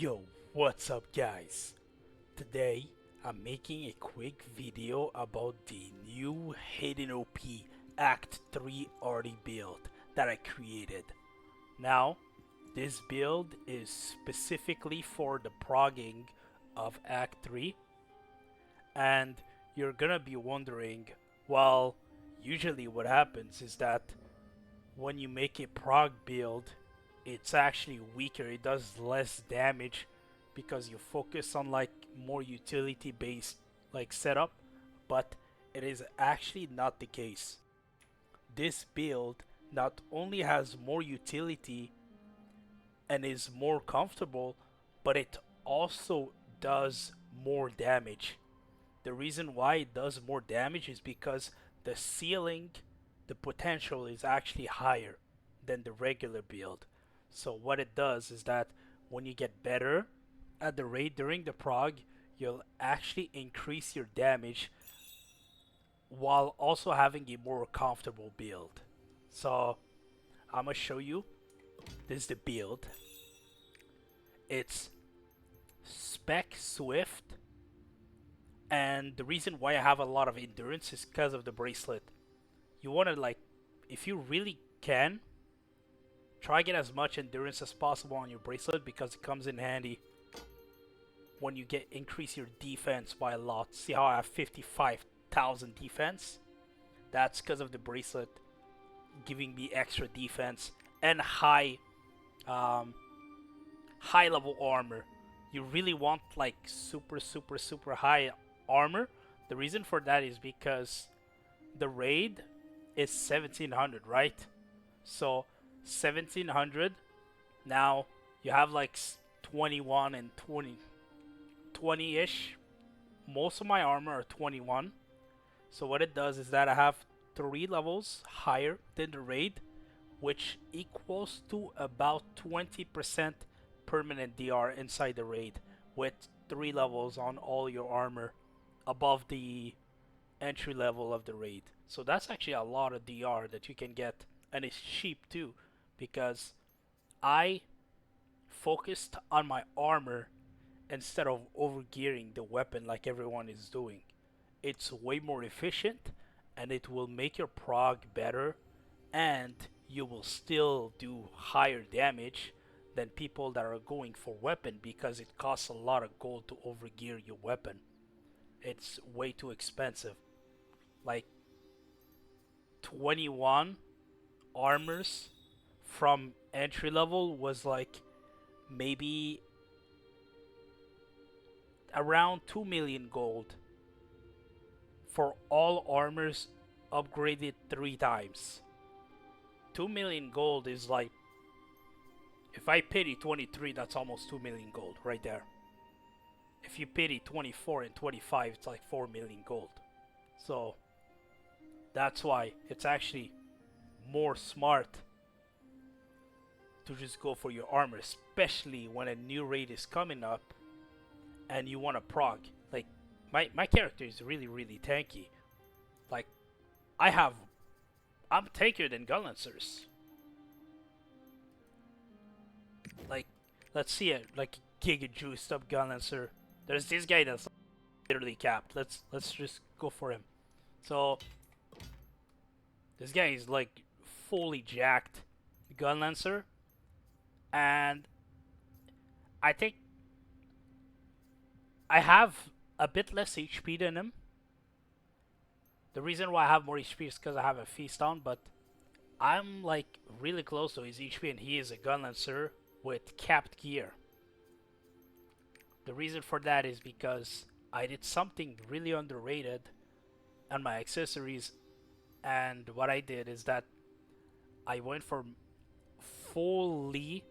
Yo, what's up guys? Today I'm making a quick video about the new Hidden OP Act 3 Arty build that I created. Now, this build is specifically for the progging of Act 3, and you're gonna be wondering, well, usually what happens is that when you make a prog build, it's actually weaker. It does less damage because you focus on like more utility based like setup, but it is actually not the case. This build not only has more utility and is more comfortable, but it also does more damage. The reason why it does more damage is because the ceiling, the potential is actually higher than the regular build. So what it does is that when you get better at the raid during the prog, you'll actually increase your damage while also having a more comfortable build. So I'm gonna show you. This is the build. It's spec swift, and the reason why I have a lot of endurance is because of the bracelet. You want to like, if you really can, try get as much endurance as possible on your bracelet because it comes in handy when you get increase your defense by a lot. See how I have 55,000 defense? That's because of the bracelet giving me extra defense and high level armor. You really want like super high armor. The reason for that is because the raid is 1700, right? So 1700, now you have like 21 and 20-ish. Most of my armor are 21. So what it does is that I have 3 levels higher than the raid, which equals to about 20% permanent DR inside the raid, with 3 levels on all your armor above the entry level of the raid. So that's actually a lot of DR that you can get, and it's cheap too, because I focused on my armor instead of overgearing the weapon like everyone is doing. It's way more efficient, and it will make your prog better, and you will still do higher damage than people that are going for weapon because it costs a lot of gold to overgear your weapon. It's way too expensive. Like 21 armors from entry level was like maybe around 2 million gold for all armors upgraded 3 times. 2 million gold is like, if I pity 23, that's almost 2 million gold right there. If you pity 24 and 25, it's like 4 million gold. So that's why it's actually more smart to just go for your armor, especially when a new raid is coming up and you want to prog. Like my character is really tanky. Like I'm tankier than gun lancers. Like, let's see it, like giga juiced up gun lancer. There's this guy that's literally capped. Let's just go for him. So this guy is like fully jacked gun lancer, and I think I have a bit less HP than him. The reason why I have more HP is because I have a feast on, but I'm like really close to his HP, and he is a gun lancer with capped gear. The reason for that is because I did something really underrated on my accessories, and what I did is that I went for fully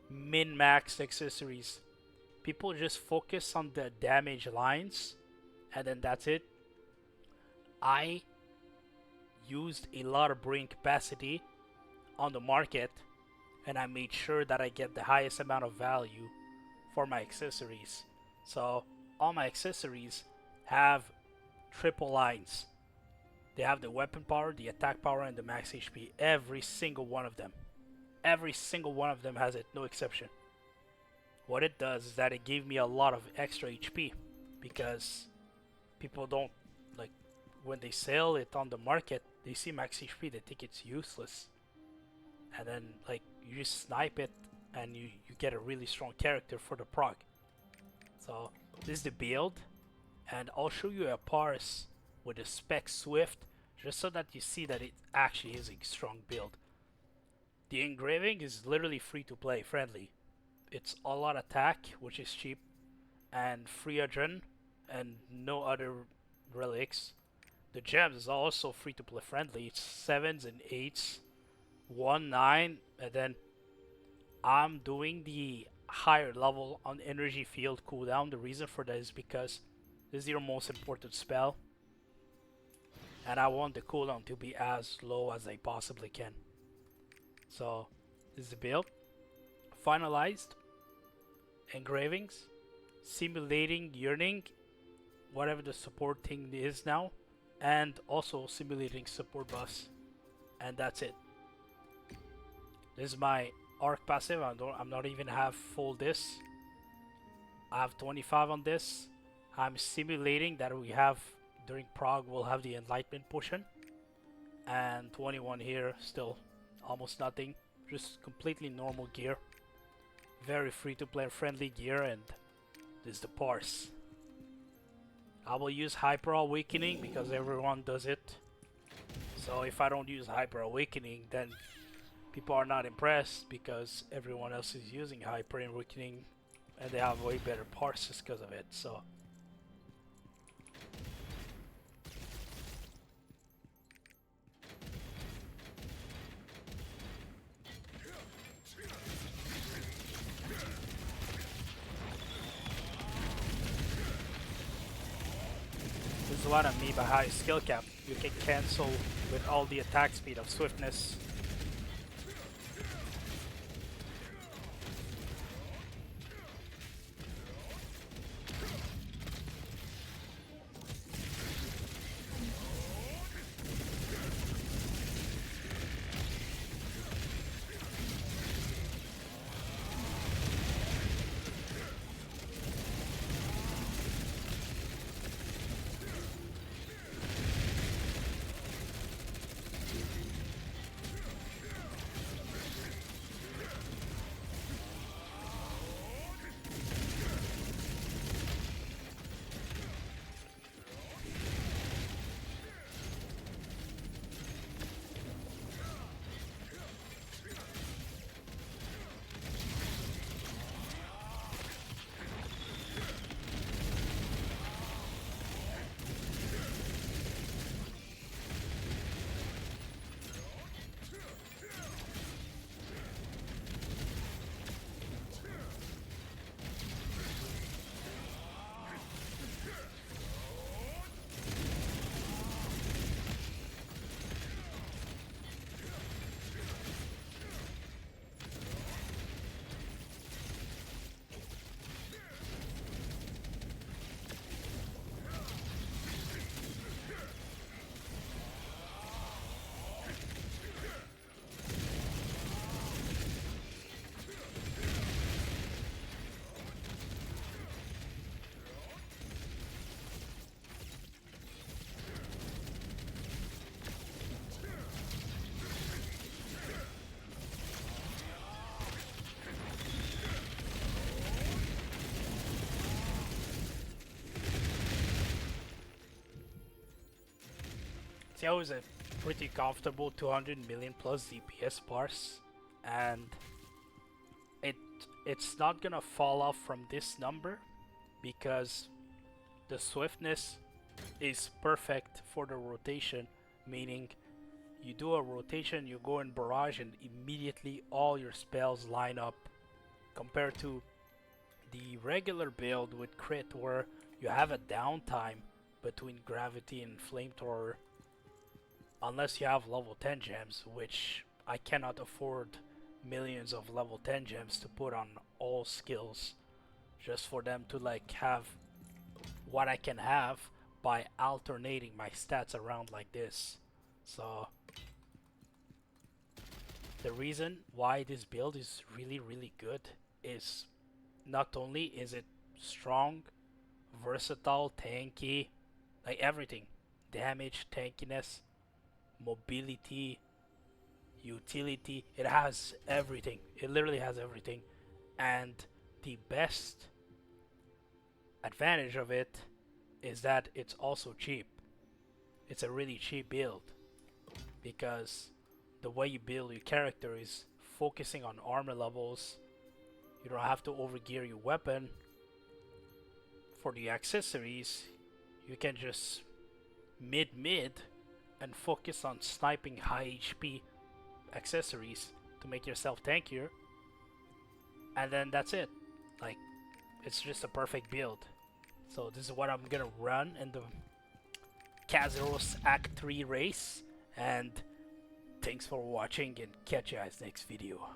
min-max accessories. People just focus on the damage lines and then that's it. I used a lot of brain capacity on the market, and I made sure that I get the highest amount of value for my accessories. So all my accessories have triple lines. They have the weapon power, the attack power, and the max HP. Every single one of them. Every single one of them has it, no exception. What it does is that it gave me a lot of extra HP because people don't like when they sell it on the market, they see max HP, they think it's useless. And then like you just snipe it and you get a really strong character for the proc. So this is the build, and I'll show you a parse with a spec swift just so that you see that it actually is a strong build. The engraving is literally free to play friendly. It's all out attack, which is cheap, and free adren, and no other relics. The gems is also free to play friendly. It's 7s and 8s, 1, 9, and then I'm doing the higher level on energy field cooldown. The reason for that is because this is your most important spell, and I want the cooldown to be as low as I possibly can. So this is the build. Finalized. Engravings. Simulating yearning, whatever the support thing is now, and also simulating support buffs, and that's it. This is my Ark passive. I'm not even have full this. I have 25 on this. I'm simulating that we have during Prague we'll have the enlightenment potion, and 21 here, still almost nothing, just completely normal gear, very free to play friendly gear, and this is the parse. I will use Hyper Awakening because everyone does it. So if I don't use Hyper Awakening, then people are not impressed because everyone else is using Hyper Awakening and they have way better parses because of it. So this is what I mean by high skill cap. You can cancel with all the attack speed of swiftness. See, I was a pretty comfortable 200 million plus DPS parse, and it's not gonna fall off from this number because the swiftness is perfect for the rotation, meaning you do a rotation, you go in barrage, and immediately all your spells line up, compared to the regular build with crit where you have a downtime between gravity and flamethrower unless you have level 10 gems, which I cannot afford millions of level 10 gems to put on all skills just for them to like have what I can have by alternating my stats around like this. So the reason why this build is really good is not only is it strong, versatile, tanky, like everything, damage, tankiness, mobility, utility, it has everything. It literally has everything. And the best advantage of it is that it's also cheap. It's a really cheap build because the way you build your character is focusing on armor levels. You don't have to overgear your weapon. For the accessories, you can just mid and focus on sniping high HP accessories to make yourself tankier, and then that's it. Like, it's just a perfect build. So this is what I'm gonna run in the Kazeros Act 3 race, and thanks for watching and catch you guys next video.